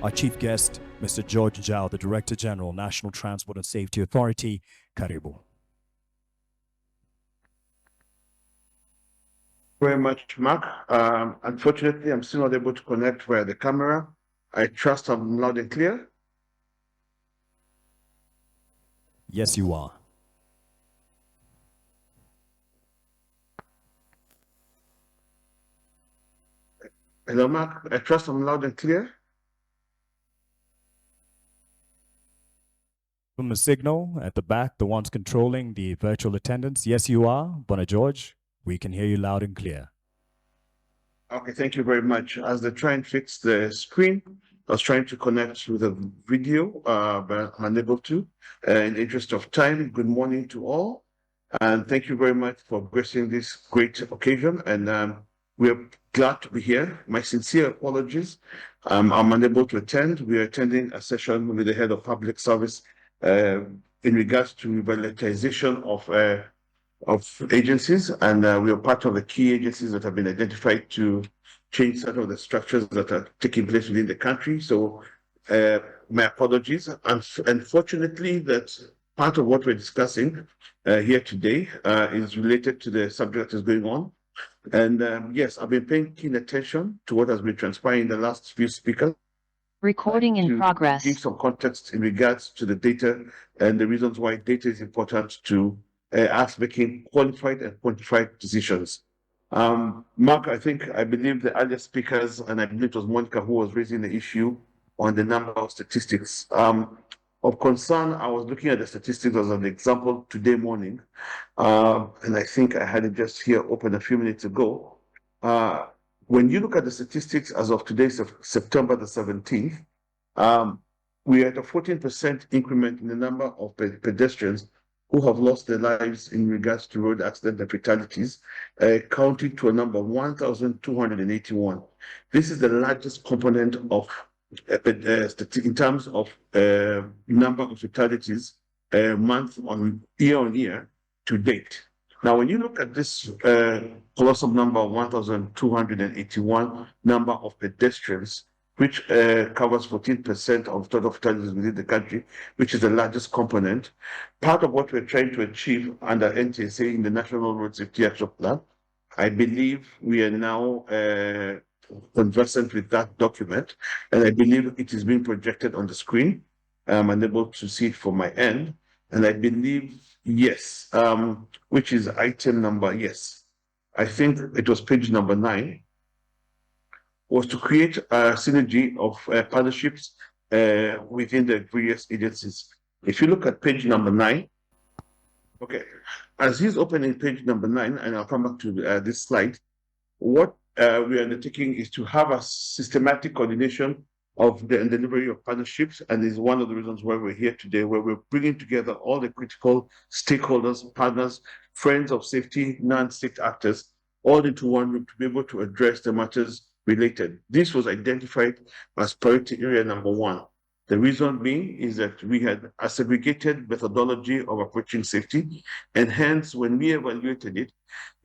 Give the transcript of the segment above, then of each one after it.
Our chief guest, Mr. George Njao, the Director General, National Transport and Safety Authority. Karibu. Very much, Mark. Unfortunately, I'm still not able to connect via the camera. I trust I'm loud and clear. Yes, you are. Hello, Mark. I trust I'm loud and clear. From the signal at the back, the ones controlling the virtual attendance. Yes, you are. Bona George, we can hear you loud and clear. Okay, thank you very much. As they try and fix the screen, I was trying to connect with the video, but I'm unable to. In the interest of time, good morning to all. And thank you very much for gracing this great occasion. And we're glad to be here. My sincere apologies. I'm unable to attend. We are attending a session with the head of public service in regards to revitalization of agencies, and we are part of the key agencies that have been identified to change some of the structures that are taking place within the country. So my apologies. Unfortunately, that part of what we're discussing here today is related to the subject that is going on. And yes, I've been paying keen attention to what has been transpiring in the last few speakers. Recording in progress. Give some context in regards to the data and the reasons why data is important to us making qualified and quantified decisions. Mark, I believe the earlier speakers, and I believe it was Monica who was raising the issue on the number of statistics. Of concern, I was looking at the statistics as an example today morning, and I think I had it just here open a few minutes ago. When you look at the statistics as of today, September the 17th, we are at a 14% increment in the number of pedestrians who have lost their lives in regards to road accident and fatalities, counting to a number of 1,281. This is the largest component of in terms of number of fatalities year on year to date. Now, when you look at this colossal number of 1,281 number of pedestrians, which covers 14% of total fatalities within the country, which is the largest component, part of what we're trying to achieve under NTSA in the National Road Safety Action Plan, I believe we are now conversant with that document, and I believe it is being projected on the screen. I'm unable to see it from my end, and I believe, yes, which is item number, yes. I think it was page number 9, was to create a synergy of partnerships within the various agencies. If you look at page number 9, okay, as he's opening page number 9, and I'll come back to this slide, what we are undertaking is to have a systematic coordination of the delivery of partnerships, and is one of the reasons why we're here today, where we're bringing together all the critical stakeholders, partners, friends of safety, non-state actors, all into one room to be able to address the matters related. This was identified as priority area number 1. The reason being is that we had a segregated methodology of approaching safety, and hence, when we evaluated it,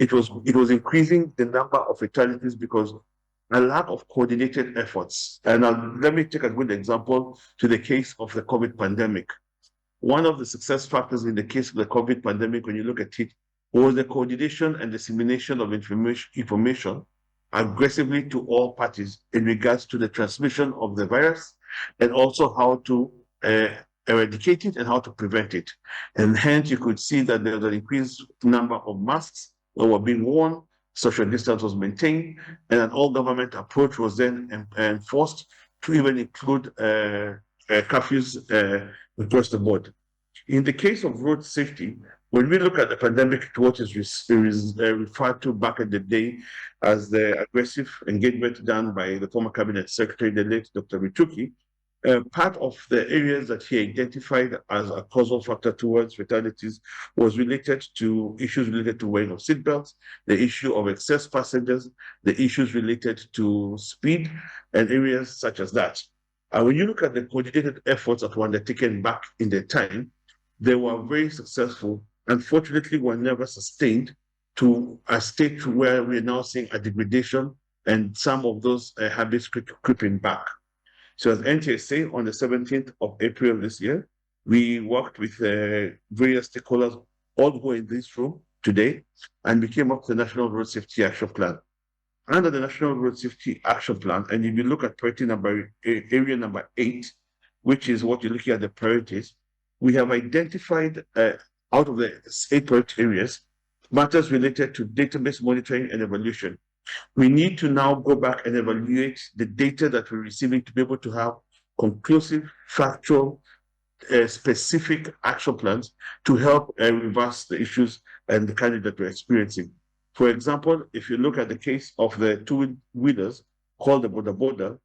it was increasing the number of fatalities because a lack of coordinated efforts. And let me take a good example to the case of the COVID pandemic. One of the success factors in the case of the COVID pandemic, when you look at it, was the coordination and dissemination of information aggressively to all parties in regards to the transmission of the virus, and also how to eradicate it and how to prevent it. And hence, you could see that there was an increased number of masks that were being worn, social distance was maintained, and an all-government approach was then enforced to even include curfews across the board. In the case of road safety, when we look at the pandemic, what is referred to back in the day as the aggressive engagement done by the former cabinet secretary, the late Dr. Mituki, part of the areas that he identified as a causal factor towards fatalities was related to issues related to wearing of seatbelts, the issue of excess passengers, the issues related to speed, and areas such as that. And when you look at the coordinated efforts that were undertaken back in the time, they were very successful. Unfortunately, were never sustained to a state where we're now seeing a degradation and some of those habits creeping back. So as NTSA, on the 17th of April this year, we worked with various stakeholders, all who are in this room today, and we came up with the National Road Safety Action Plan. Under the National Road Safety Action Plan, and if you look at area number 8, which is what you're looking at the priorities, we have identified out of the 8 priority areas, matters related to database monitoring and evaluation. We need to now go back and evaluate the data that we're receiving to be able to have conclusive, factual, specific action plans to help reverse the issues and the kind that we're experiencing. For example, if you look at the case of the two-wheelers called the border,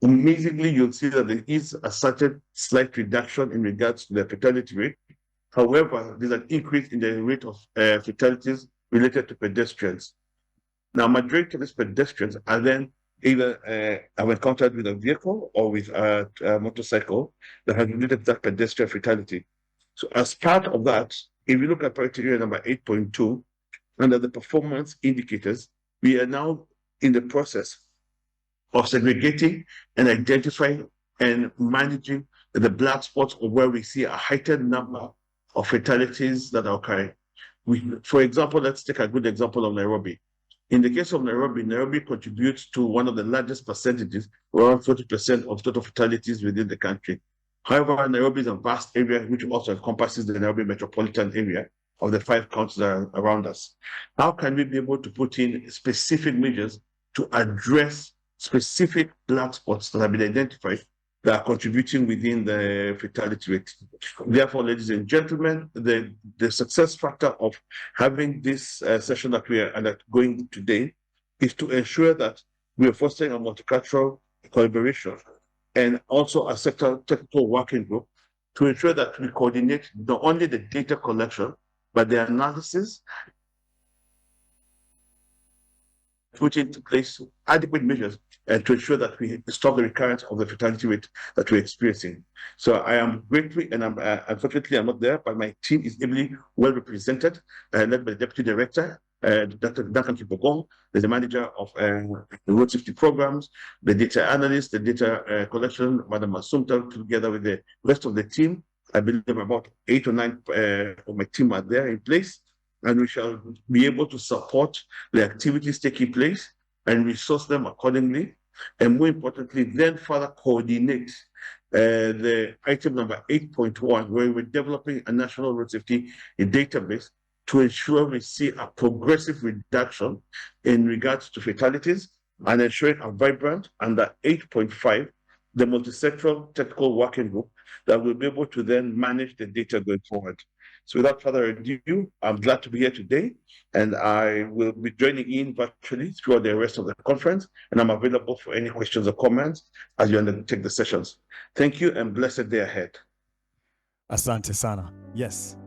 amazingly, you'll see that there is a certain slight reduction in regards to the fatality rate. However, there's an increase in the rate of fatalities related to pedestrians. Now, majority of these pedestrians are then either have encountered with a vehicle or with a motorcycle that has related to that pedestrian fatality. So as part of that, if you look at priority area number 8.2, under the performance indicators, we are now in the process of segregating and identifying and managing the black spots of where we see a heightened number of fatalities that are occurring. For example, let's take a good example of Nairobi. In the case of Nairobi, Nairobi contributes to one of the largest percentages, around 40% of total fatalities within the country. However, Nairobi is a vast area which also encompasses the Nairobi metropolitan area of the 5 counties that are around us. How can we be able to put in specific measures to address specific black spots that have been identified that are contributing within the fatality rate? Therefore, ladies and gentlemen, the success factor of having this session that we are undergoing today is to ensure that we are fostering a multicultural collaboration and also a sector technical working group to ensure that we coordinate not only the data collection, but the analysis, put into place adequate measures and to ensure that we stop the recurrence of the fatality rate that we're experiencing. So I am grateful, and unfortunately I'm not there, but my team is ably well represented, led by the Deputy Director, Dr. Duncan Kipogong, there's the manager of the road safety programs, the data analyst, the data collection, Madam Asumta, together with the rest of the team. I believe about 8 or 9 of my team are there in place, and we shall be able to support the activities taking place and resource them accordingly. And more importantly, then further coordinate the item number 8.1, where we're developing a national road safety database to ensure we see a progressive reduction in regards to fatalities and ensuring a vibrant under 8.5, the multi-sectoral technical working group that will be able to then manage the data going forward. So without further ado, I'm glad to be here today, and I will be joining in virtually throughout the rest of the conference, and I'm available for any questions or comments as you undertake the sessions. Thank you, and blessed day ahead. Asante sana. Yes.